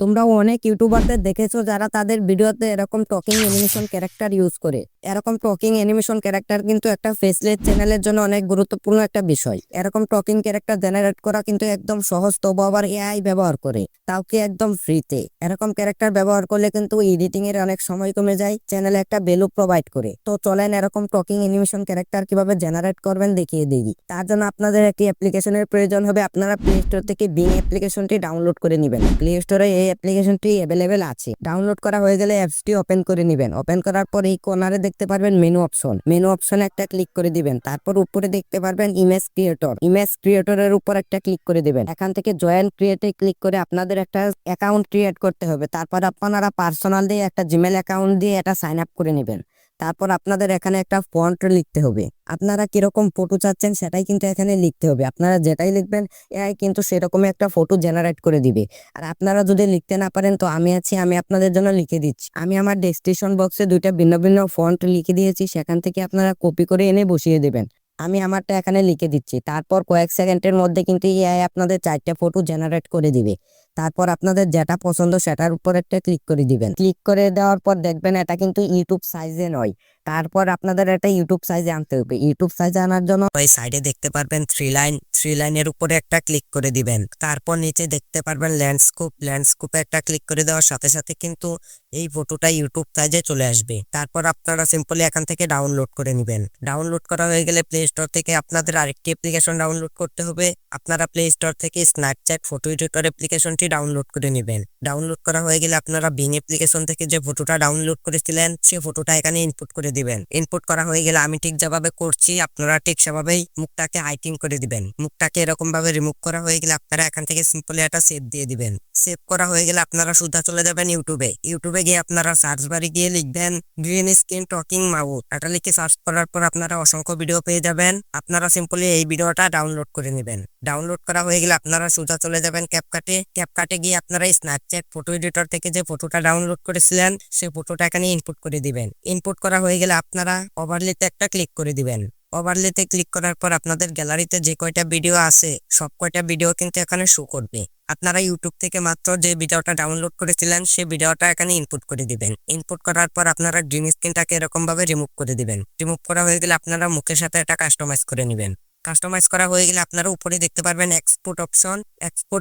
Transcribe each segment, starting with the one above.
তোমরাও অনেক ইউটিউবারদের দেখেছো যারা তাদের ভিডিওতে এরকম টকিং অ্যানিমেশন ক্যারেক্টার ইউজ করে। এরকম টকিং অ্যানিমেশন ক্যারেক্টার কিন্তু একটা ফেসলেস চ্যানেলের জন্য অনেক গুরুত্বপূর্ণ একটা বিষয়। এরকম টকিং ক্যারেক্টার জেনারেট করা কিন্তু একদম সহজ, তবু আবার এআই ব্যবহার করে, তাও কি একদম ফ্রিতে। এরকম ক্যারেক্টার ব্যবহার করলে কিন্তু এডিটিং এর অনেক সময় কমে যায়, চ্যানেলে একটা ভ্যালু প্রোভাইড করে। তো চলেন এরকম টকিং অ্যানিমেশন ক্যারেক্টার কিভাবে জেনারেট করবেন দেখিয়ে দিই। তার জন্য আপনাদের একটি অ্যাপ্লিকেশনের প্রয়োজন হবে। আপনারা প্লে স্টোর থেকে বিং অ্যাপ্লিকেশনটি ডাউনলোড করে নেবেন। প্লে স্টোরে এই অ্যাপ্লিকেশনটি অ্যাভেলেবেল আছে। ডাউনলোড করা হয়ে গেলে অ্যাপসটি ওপেন করে নেবেন। ওপেন করার পর এই কর্নারে দেখতে পারবেন মেনু অপশন। মেনু অপশনে একটা ক্লিক করে দিবেন। তারপর উপরে দেখতে পারবেন ইমেজ ক্রিয়েটর। ইমেজ ক্রিয়েটরের উপর একটা ক্লিক করে দিবেন। এখান থেকে জয়েন ক্রিয়েটে ক্লিক করে আপনাদের একটা অ্যাকাউন্ট ক্রিয়েট করতে হবে। তারপর আপনারা পার্সোনাল দিয়ে একটা জিমেল অ্যাকাউন্ট দিয়ে এটা সাইন আপ করে নেবেন। তারপর আপনাদের এখানে একটা ফন্ট লিখতে হবে। আপনারা কিরকম ফটো চাচ্ছেন সেটাই কিন্তু এখানে লিখতে হবে। আপনারা যেটাই লিখবেন এআই কিন্তু সেরকমই একটা ফটো জেনারেট করে দিবে। আর আপনারা যদি লিখতে না পারেন তো আমি আছি, আমি আপনাদের জন্য লিখে দিচ্ছি। আমি আমার ডেসক্রিপশন বক্সে দুইটা ভিন্ন ভিন্ন ফন্ট লিখে দিয়েছি, সেখান থেকে আপনারা কপি করে এনে বসিয়ে দেবেন। আমি আমারটা এখানে লিখে দিচ্ছি। তারপর কয়েক সেকেন্ডের মধ্যে কিন্তু এআই আপনাদের 4টা ফটো জেনারেট করে দিবে। তারপর আপনাদের যেটা পছন্দ সেটার উপর একটা ক্লিক করে দিবেন। ক্লিক করে দেওয়ার পর দেখবেন এটা কিন্তু ইউটিউব সাইজে নয়। তারপর আপনাদের একটা ইউটিউব সাইজে আনতে হবে। ইউটিউব সাইজে আনার জন্য ওই সাইডে দেখতে পারবেন থ্রি লাইনের উপরে একটা ক্লিক করে দিবেন। তারপর নিচে দেখতে পারবেন ল্যান্ডস্কেপে একটা ক্লিক করে দেওয়ার সাথে সাথে কিন্তু এই ফটোটা ইউটিউব সাইজে চলে আসবে। তারপর আপনারা সিম্পলি এখান থেকে ডাউনলোড করে নেবেন। ডাউনলোড করা হয়ে গেলে প্লে স্টোর থেকে আপনাদের আরেকটি অ্যাপ্লিকেশন ডাউনলোড করতে হবে। আপনারা প্লে স্টোর থেকে স্ন্যাপচ্যাট ফটো এডিটর অ্যাপ্লিকেশনটি ডাউনলোড করে নেবেন। ডাউনলোড করা হয়ে গেলে আপনারা বিং অ্যাপ্লিকেশন থেকে যে ফটোটা ডাউনলোড করেছিলেন সে ফটোটা এখানে ইনপুট করে দিবেন। ইনপুট করা হয়ে গেলে আমি ঠিক যেভাবে করছি আপনারা ঠিক সেভাবেই মুখটাকে হাইটিং করে দিবেন। মুখটাকে এরকম ভাবে রিমুভ করা হয়ে গেলে আপনারা এখান থেকে সিম্পলি একটা সেভ দিয়ে দিবেন। সেভ করা হয়ে গেলে আপনারা সোজা চলে যাবেন ইউটিউবে গিয়ে আপনারা সার্চ বারে গিয়ে লিখবেন গ্রিন স্ক্রিন টকিং মাউথ। এটা লিখে সার্চ করার পর আপনারা অসংখ্য ভিডিও পেয়ে যাবেন। আপনারা সিম্পলি এই ভিডিওটা ডাউনলোড করে নেবেন। ডাউনলোড করা হয়ে গেলে আপনারা সোজা চলে যাবেন ক্যাপকাটে গিয়ে আপনারা স্ন্যাপচ্যাট ফটো এডিটর থেকে যে ফটোটা ডাউনলোড করেছিলেন সেই ফটোটা এখানে ইনপুট করে দিবেন। ইনপুট করা হয়ে গেলে আপনারা ওভারলেতে একটা ক্লিক করে দিবেন। ওভারলেতে ক্লিক করার পর আপনাদের গ্যালারিতে যে কয়টা ভিডিও আছে সব কয়টা ভিডিও কিন্তু এখানে শো করবে। আপনারা ইউটিউব থেকে মাত্র যে ভিডিওটা ডাউনলোড করেছিলেন সেই ভিডিওটা এখানে ইনপুট করে দিবেন। ইনপুট করার পর আপনারা গ্রিন স্ক্রিনটাকে এরকম ভাবে রিমুভ করে দিবেন। রিমুভ করা হয়ে গেলে আপনারা মুখের সাথে এটা কাস্টমাইজ করে নেবেন। কাস্টমাইজ করা হয়ে গেলে আপনারা উপরে দেখতে পারবেন এক্সপোর্ট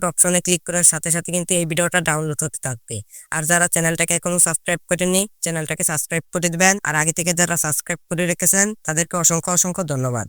অপশনে ক্লিক করার সাথে সাথে কিন্তু এই ভিডিওটা ডাউনলোড হতে থাকবে। আর যারা চ্যানেলটাকে এখনো সাবস্ক্রাইব করেননি চ্যানেলটাকে সাবস্ক্রাইব করে দিবেন। আর আগে থেকে যারা সাবস্ক্রাইব করে রেখেছেন তাদেরকে অসংখ্য ধন্যবাদ।